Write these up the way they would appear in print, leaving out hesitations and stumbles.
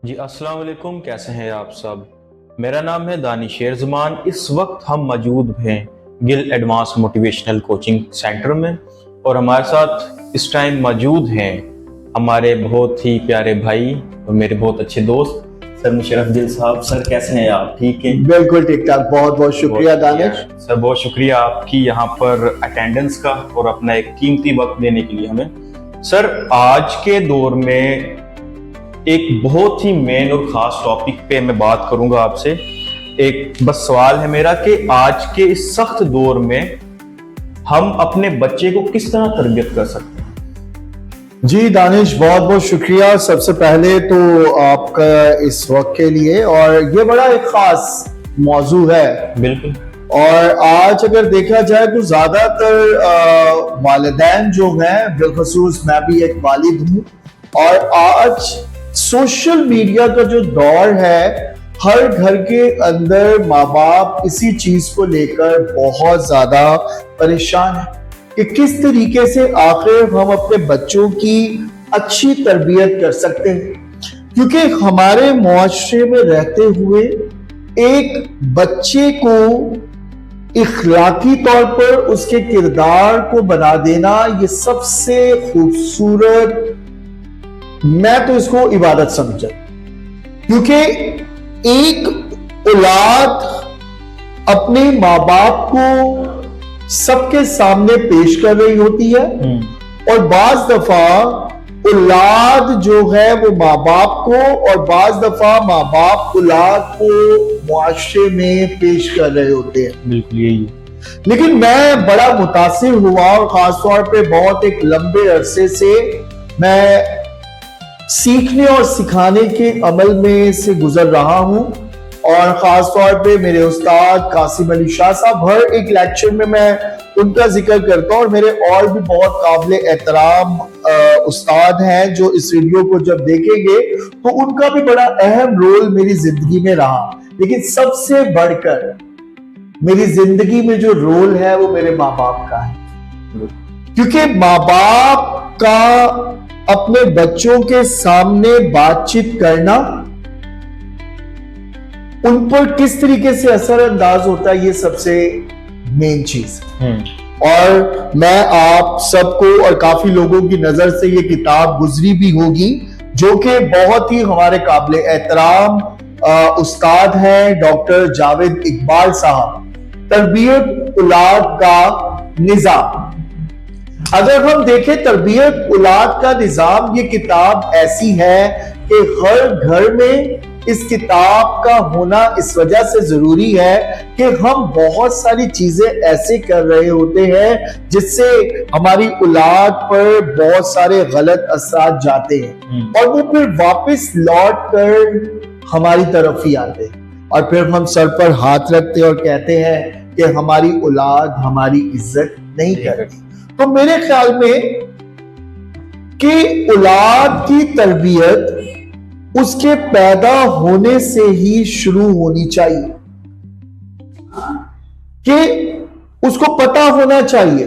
جی السلام علیکم، کیسے ہیں آپ سب؟ میرا نام ہے دانش زمان۔ اس وقت ہم موجود ہیں گل ایڈوانس موٹیویشنل کوچنگ سینٹر میں، اور ہمارے ساتھ اس ٹائم موجود ہیں ہمارے بہت ہی پیارے بھائی اور میرے بہت اچھے دوست سر مشرف دل صاحب۔ سر کیسے ہیں آپ؟ ٹھیک ہیں؟ بالکل ٹھیک ٹھاک، بہت بہت شکریہ دانش۔ سر بہت شکریہ آپ کی یہاں پر اٹینڈنس کا اور اپنا ایک قیمتی وقت دینے کے لیے ہمیں۔ سر آج کے دور میں ایک بہت ہی مین اور خاص ٹاپک پہ میں بات کروں گا آپ سے۔ ایک بس سوال ہے میرا کہ آج کے اس سخت دور میں ہم اپنے بچے کو کس طرح تربیت کر سکتے ہیں؟ جی دانش، بہت بہت شکریہ سب سے پہلے تو آپ کا اس وقت کے لیے، اور یہ بڑا ایک خاص موضوع ہے۔ بالکل۔ اور آج اگر دیکھا جائے تو زیادہ تر والدین جو ہیں، بالخصوص میں بھی ایک والد ہوں، اور آج سوشل میڈیا کا جو دور ہے، ہر گھر کے اندر ماں باپ اسی چیز کو لے کر بہت زیادہ پریشان ہیں کہ کس طریقے سے آخر ہم اپنے بچوں کی اچھی تربیت کر سکتے ہیں، کیونکہ ہمارے معاشرے میں رہتے ہوئے ایک بچے کو اخلاقی طور پر اس کے کردار کو بنا دینا، یہ سب سے خوبصورت، میں تو اس کو عبادت سمجھا، کیونکہ ایک اولاد اپنے ماں باپ کو سب کے سامنے پیش کر رہی ہوتی ہے، اور بعض دفعہ اولاد جو ہے وہ ماں باپ کو، اور بعض دفعہ ماں باپ اولاد کو معاشرے میں پیش کر رہے ہوتے ہیں۔ بالکل یہی۔ لیکن میں بڑا متاثر ہوا، اور خاص طور پہ بہت ایک لمبے عرصے سے میں سیکھنے اور سکھانے کے عمل میں سے گزر رہا ہوں، اور خاص طور پہ میرے استاد قاسم علی شاہ صاحب، ہر ایک لیکچر میں ان کا ذکر کرتا ہوں، اور میرے اور بھی بہت قابل احترام استاد ہیں جو اس ویڈیو کو جب دیکھیں گے تو ان کا بھی بڑا اہم رول میری زندگی میں رہا۔ لیکن سب سے بڑھ کر میری زندگی میں جو رول ہے وہ میرے ماں باپ کا ہے، کیونکہ ماں باپ کا اپنے بچوں کے سامنے بات چیت کرنا ان پر کس طریقے سے اثر انداز ہوتا ہے، یہ سب سے مین چیز ہے۔ اور میں آپ سب کو اور کافی لوگوں کی نظر سے یہ کتاب گزری بھی ہوگی، جو کہ بہت ہی ہمارے قابل احترام استاد ہیں ڈاکٹر جاوید اقبال صاحب، تربیت اولاد کا نظام۔ اگر ہم دیکھیں تربیت اولاد کا نظام، یہ کتاب ایسی ہے کہ ہر گھر میں اس کتاب کا ہونا اس وجہ سے ضروری ہے کہ ہم بہت ساری چیزیں ایسے کر رہے ہوتے ہیں جس سے ہماری اولاد پر بہت سارے غلط اثرات جاتے ہیں، اور وہ پھر واپس لوٹ کر ہماری طرف ہی آتے ہیں، اور پھر ہم سر پر ہاتھ رکھتے ہیں اور کہتے ہیں کہ ہماری اولاد ہماری عزت نہیں کرتی۔ تو میرے خیال میں کہ اولاد کی تربیت اس کے پیدا ہونے سے ہی شروع ہونی چاہیے، کہ اس کو پتا ہونا چاہیے،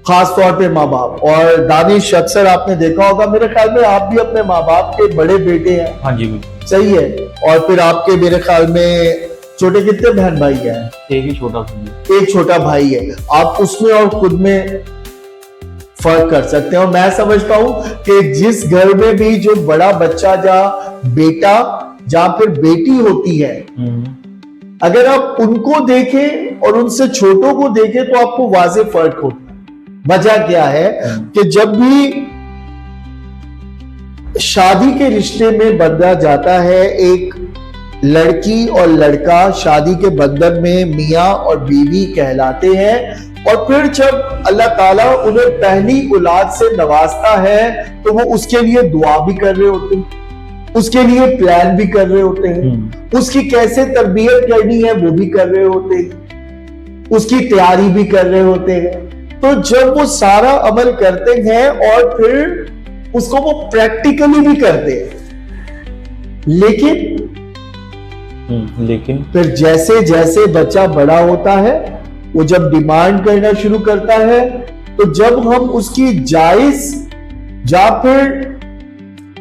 خاص طور پہ ماں باپ۔ اور دانش، اکثر آپ نے دیکھا ہوگا، میرے خیال میں آپ بھی اپنے ماں باپ کے بڑے بیٹے ہیں۔ ہاں جی، صحیح ہے۔ اور پھر آپ کے میرے خیال میں چھوٹے کتنے بہن بھائی ہیں؟ ایک ہی چھوٹا بھائی ہے۔ ایک چھوٹا بھائی ہے۔ آپ اس میں اور خود میں فرق کر سکتے ہیں، اور میں سمجھتا ہوں کہ جس گھر میں بھی جو بڑا بچہ بیٹا جہاں پھر بیٹی ہوتی ہے، اگر آپ ان کو دیکھیں اور ان سے چھوٹوں کو دیکھیں تو آپ کو واضح فرق ہوتا ہے۔ وجہ کیا ہے کہ جب بھی شادی کے رشتے میں بندھا جاتا ہے، ایک لڑکی اور لڑکا شادی کے بندھن میں میاں اور بیوی کہلاتے ہیں، اور پھر جب اللہ تعالیٰ انہیں پہلی اولاد سے نوازتا ہے تو وہ اس کے لیے دعا بھی کر رہے ہوتے ہیں، اس کے لیے پلان بھی کر رہے ہوتے ہیں، اس کی کیسے تربیت کرنی ہے وہ بھی کر رہے ہوتے ہیں، اس کی تیاری بھی کر رہے ہوتے ہیں۔ تو جب وہ سارا عمل کرتے ہیں اور پھر اس کو وہ پریکٹیکلی بھی کرتے ہیں، لیکن پھر جیسے جیسے بچہ بڑا ہوتا ہے، وہ جب ڈیمانڈ کرنا شروع کرتا ہے، تو جب ہم اس کی جائز یا پھر